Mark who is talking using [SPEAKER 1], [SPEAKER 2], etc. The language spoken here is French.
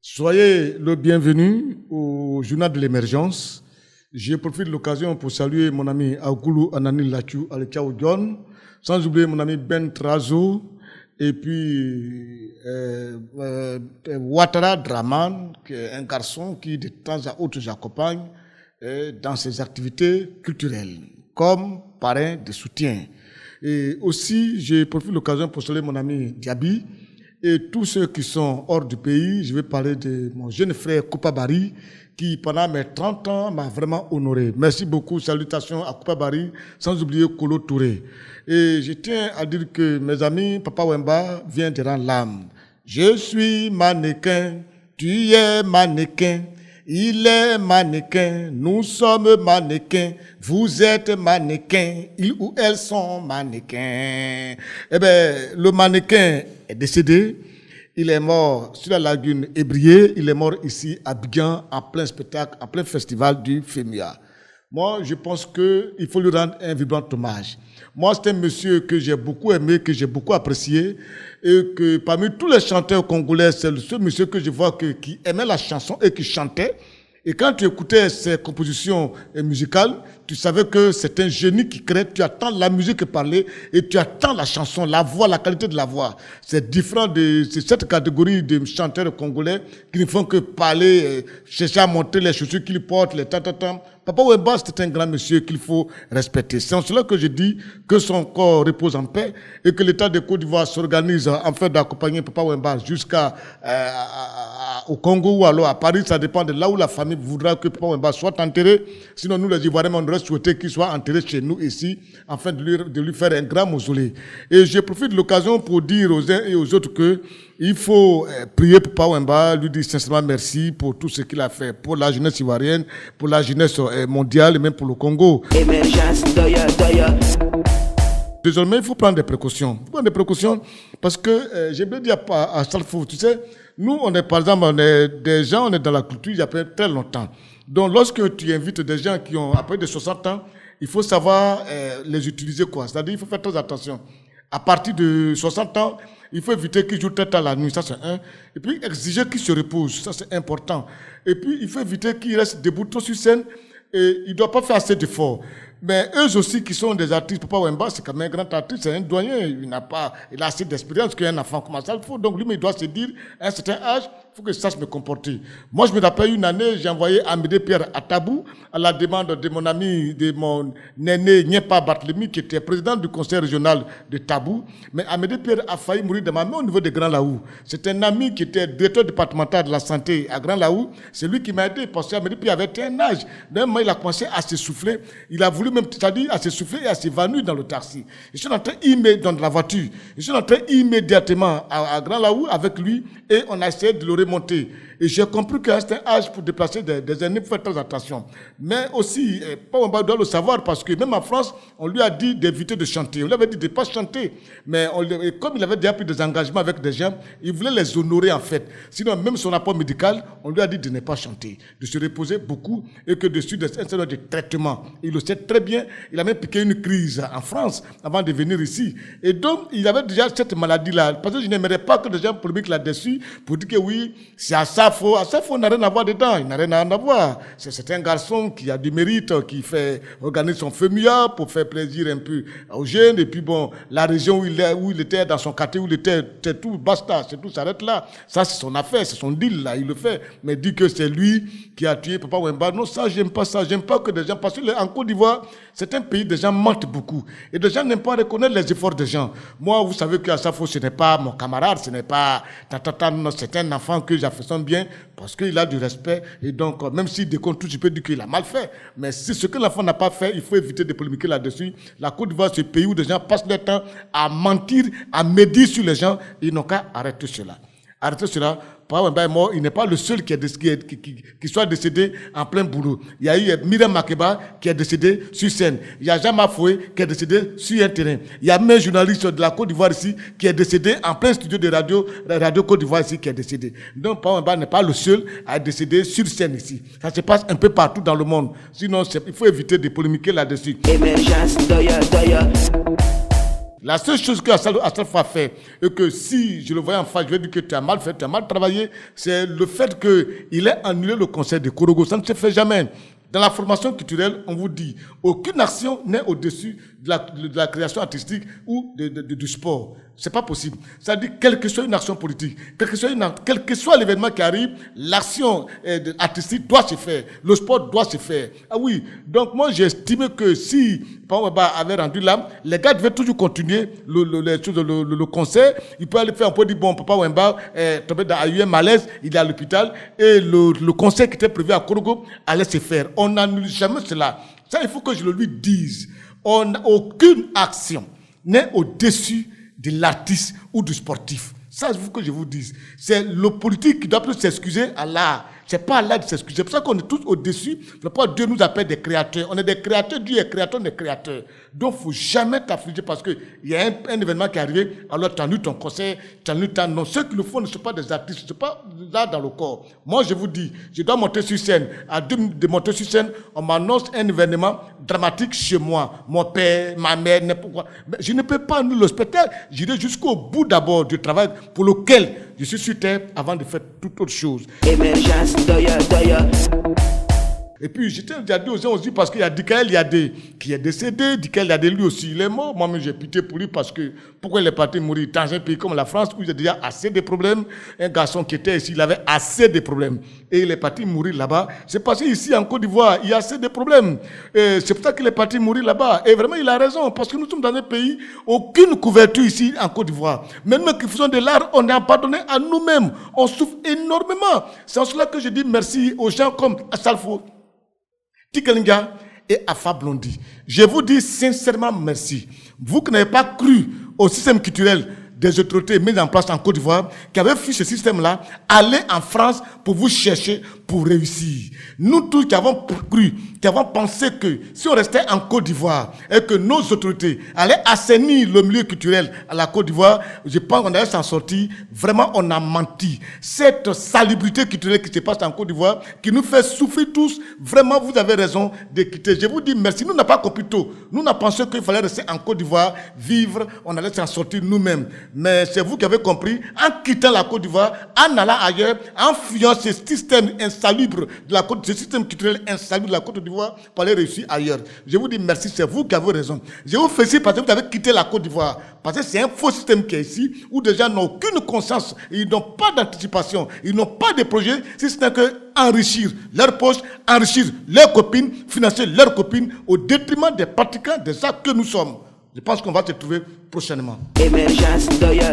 [SPEAKER 1] Soyez le bienvenu au journal de l'émergence. Je profite de l'occasion pour saluer mon ami Aokoulou Anani Lachou Aletiao John, sans oublier mon ami Ben Trazo, et puis Ouattara Draman, qui est un garçon qui de temps à autre j'accompagne dans ses activités culturelles, comme parrain de soutien. Et aussi, je profite de l'occasion pour saluer mon ami Diaby et tous ceux qui sont hors du pays. Je vais parler de mon jeune frère Koupa Bari, qui pendant mes 30 ans m'a vraiment honoré. Merci beaucoup, salutations à Koupa Bari, sans oublier Kolo Touré. Et je tiens à dire que mes amis, Papa Wemba vient de rendre l'âme. Je suis mannequin, tu es mannequin. Il est mannequin, nous sommes mannequins, vous êtes mannequins, ils ou elles sont mannequins. Eh bien, le mannequin est décédé, il est mort sur la lagune Ébrié, il est mort ici à Abidjan, en plein spectacle, en plein festival du FEMIA. Moi, je pense qu'il faut lui rendre un vibrant hommage. Moi, c'est un monsieur que j'ai beaucoup aimé, que j'ai beaucoup apprécié, et que parmi tous les chanteurs congolais, c'est le seul monsieur que je vois qui aimait la chanson et qui chantait. Et quand tu écoutais ses compositions musicales, tu savais que c'est un génie qui crée. Tu attends la musique parler et tu attends la chanson, la voix, la qualité de la voix. C'est différent de cette catégorie de chanteurs congolais qui ne font que parler, chercher à monter les chaussures qu'ils portent, les tam-tam-tam. Papa Wemba, c'est un grand monsieur qu'il faut respecter. C'est en cela que je dis que son corps repose en paix et que l'État de Côte d'Ivoire s'organise afin d'accompagner Papa Wemba jusqu'au Congo ou alors à Paris. Ça dépend de là où la famille voudra que Papa Wemba soit enterré. Sinon, nous les Ivoiriens, on aurait souhaité qu'il soit enterré chez nous ici afin de lui faire un grand mausolée. Et je profite de l'occasion pour dire aux uns et aux autres que il faut prier pour Papa Wemba, lui dire sincèrement merci pour tout ce qu'il a fait pour la jeunesse ivoirienne, pour la jeunesse mondiale et même pour le Congo. Désormais, il faut prendre des précautions. Il faut prendre des précautions parce que j'aimerais dire à Salfo, tu sais, nous, on est par exemple, on est des gens, on est dans la culture il y a très longtemps. Donc, lorsque tu invites des gens qui ont après de 60 ans, il faut savoir les utiliser quoi. C'est-à-dire, il faut faire très attention. À partir de 60 ans, il faut éviter qu'ils jouent très tard la nuit, ça c'est un. Et puis exiger qu'ils se reposent, ça c'est important. Et puis il faut éviter qu'ils restent debout trop sur scène et ils ne doivent pas faire assez d'efforts. Mais eux aussi qui sont des artistes, Papa Wemba, c'est quand même un grand artiste, c'est un doyen, il a assez d'expérience qu'un enfant comme ça, il faut. Donc lui, il doit se dire, à un certain âge, il faut que je sache me comporter. Moi, je me rappelle une année, j'ai envoyé Amédée Pierre à Tabou, à la demande de mon ami, de mon aîné Nyepa Barthélemy, qui était président du conseil régional de Tabou. Mais Amédée Pierre a failli mourir de ma main au niveau de Grand Laou. C'est un ami qui était directeur départemental de la santé à Grand Laou. C'est lui qui m'a aidé, parce qu'Amédée Pierre avait un âge. D'un moment, il a commencé à s'essouffler. Il a voulu même, c'est-à-dire à s'essouffler et à s'évanouir dans le taxi. Je suis entré dans la voiture. Je suis entré immédiatement à Grand Laou avec lui et on a essayé de le remonter. Et j'ai compris qu'à un certain âge, pour déplacer des aînés, il faut faire très attention. Mais aussi, Papa doit le savoir parce que même en France, on lui a dit d'éviter de chanter. On lui avait dit de ne pas chanter. Mais comme il avait déjà pris des engagements avec des gens, il voulait les honorer en fait. Sinon, même son rapport médical, on lui a dit de ne pas chanter, de se reposer beaucoup et que dessus un certain nombre de traitements. Il le sait très bien. Il a même piqué une crise en France avant de venir ici. Et donc, il avait déjà cette maladie-là. Parce que je n'aimerais pas que les gens polémiquent là-dessus pour dire que oui, c'est à ça. Asafo n'a rien à voir dedans, il n'a rien à voir. C'est un garçon qui a du mérite, qui organise son FEMIA pour faire plaisir un peu aux jeunes. Et puis bon, la région où il était, dans son quartier où il était, c'est tout, basta, c'est tout, s'arrête là. Ça, c'est son affaire, c'est son deal, là, il le fait. Mais dit que c'est lui qui a tué Papa Wemba. Non, ça, j'aime pas ça. J'aime pas que des gens, parce qu'en Côte d'Ivoire, c'est un pays, des gens mentent beaucoup. Et des gens n'aiment pas reconnaître les efforts des gens. Moi, vous savez qu'Asafo, ce n'est pas mon camarade, ce n'est pas c'est un enfant que j'affectionne bien parce qu'il a du respect. Et donc, même s'il décompte tout, je peux dire qu'il a mal fait. Mais si ce que l'enfant n'a pas fait, il faut éviter de polémiquer là-dessus. La Côte d'Ivoire, c'est un pays où des gens passent leur temps à mentir, à médire sur les gens. Ils n'ont qu'à arrêter cela. Arrêtez cela. Papa Wemba est mort. Il n'est pas le seul qui soit décédé en plein boulot. Il y a eu Myriam Makeba qui est décédé sur scène. Il y a Jean Mafoué qui est décédé sur un terrain. Il y a même un journaliste de la Côte d'Ivoire ici qui est décédé en plein studio de Radio Côte d'Ivoire ici qui est décédé. Donc Papa Wemba n'est pas le seul à être décédé sur scène ici. Ça se passe un peu partout dans le monde. Sinon, il faut éviter de polémiquer là-dessus. La seule chose que Assalfo a fait, et que si je le voyais en face, je vais dire que tu as mal fait, tu as mal travaillé, c'est le fait qu'il ait annulé le conseil de Korogo. Ça ne se fait jamais. Dans la formation culturelle, on vous dit, aucune action n'est au-dessus de la création artistique ou du sport. C'est pas possible. Ça dit, quelle que soit une action politique, quel que soit l'événement qui arrive, l'action artistique doit se faire. Le sport doit se faire. Ah oui. Donc, moi, j'ai estimé que si Papa Wemba avait rendu l'âme, les gars devaient toujours continuer le concert. Il peut aller faire un peu dire, bon, Papa Wemba a eu un malaise, il est à l'hôpital, et le concert qui était prévu à Korogo allait se faire. On n'annule jamais cela. Ça, il faut que je le lui dise. Aucune action n'est au-dessus de l'artiste ou du sportif. Ça, il faut que je vous dise. C'est le politique qui doit plus s'excuser à l'art. C'est pas à l'art de s'excuser. C'est pour ça qu'on est tous au-dessus. Le père Dieu nous appelle des créateurs. On est des créateurs, Dieu est créateur des créateurs. Donc, il ne faut jamais t'affliger parce qu'il y a un événement qui est arrivé, alors tu annules ton concert, tu annules ta... Non, ceux qui le font ne sont pas des artistes, ce n'est pas là dans le corps. Moi, je vous dis, je dois monter sur scène. À deux minutes de monter sur scène, on m'annonce un événement dramatique chez moi. Mon père, ma mère, n'importe quoi. Mais je ne peux pas annuler le spectacle. J'irai jusqu'au bout d'abord du travail pour lequel je suis sur terre avant de faire toute autre chose.
[SPEAKER 2] Émergence, doya.
[SPEAKER 1] Et puis, j'étais déjà dit aux gens aussi, parce qu'il y a Dikaël Yadé qui est décédé, Dikaël Yadé lui aussi, il est mort. Moi-même, j'ai pitié pour lui parce que, pourquoi il est parti mourir dans un pays comme la France où il y a déjà assez de problèmes? Un garçon qui était ici, il avait assez de problèmes. Et il est parti mourir là-bas. C'est parce qu'ici, en Côte d'Ivoire, il y a assez de problèmes. Et c'est pour ça qu'il est parti mourir là-bas. Et vraiment, il a raison, parce que nous sommes dans un pays, aucune couverture ici en Côte d'Ivoire. Même nous qui faisons de l'art, on est abandonné à nous-mêmes. On souffre énormément. C'est en cela que je dis merci aux gens comme Assalfo, Tikalinga et Afa Blondy. Je vous dis sincèrement merci. Vous qui n'avez pas cru au système culturel des autorités mises en place en Côte d'Ivoire, qui avaient fait ce système-là, allez en France pour vous chercher, pour réussir. Nous tous qui avons cru, qui avons pensé que si on restait en Côte d'Ivoire et que nos autorités allaient assainir le milieu culturel à la Côte d'Ivoire, je pense qu'on allait s'en sortir. Vraiment, on a menti. Cette salubrité culturelle qui se passe en Côte d'Ivoire, qui nous fait souffrir tous, vraiment, vous avez raison de quitter. Je vous dis merci. Nous n'avons pas compris tôt. Nous n'avons pensé qu'il fallait rester en Côte d'Ivoire, vivre, on allait s'en sortir nous-mêmes. Mais c'est vous qui avez compris, en quittant la Côte d'Ivoire, en allant ailleurs, en fuyant ce système insalubre de la Côte, ce système culturel insalubre de la Côte d'Ivoire, pour aller réussir ailleurs. Je vous dis merci, c'est vous qui avez raison. Je vous félicite parce que vous avez quitté la Côte d'Ivoire. Parce que c'est un faux système qui est ici, où des gens n'ont aucune conscience, ils n'ont pas d'anticipation, ils n'ont pas de projet, si ce n'est que enrichir leur poche, enrichir leurs copines, financer leurs copines, au détriment des pratiquants des actes que nous sommes. Je pense qu'on va se trouver prochainement.
[SPEAKER 2] Émergence, doya.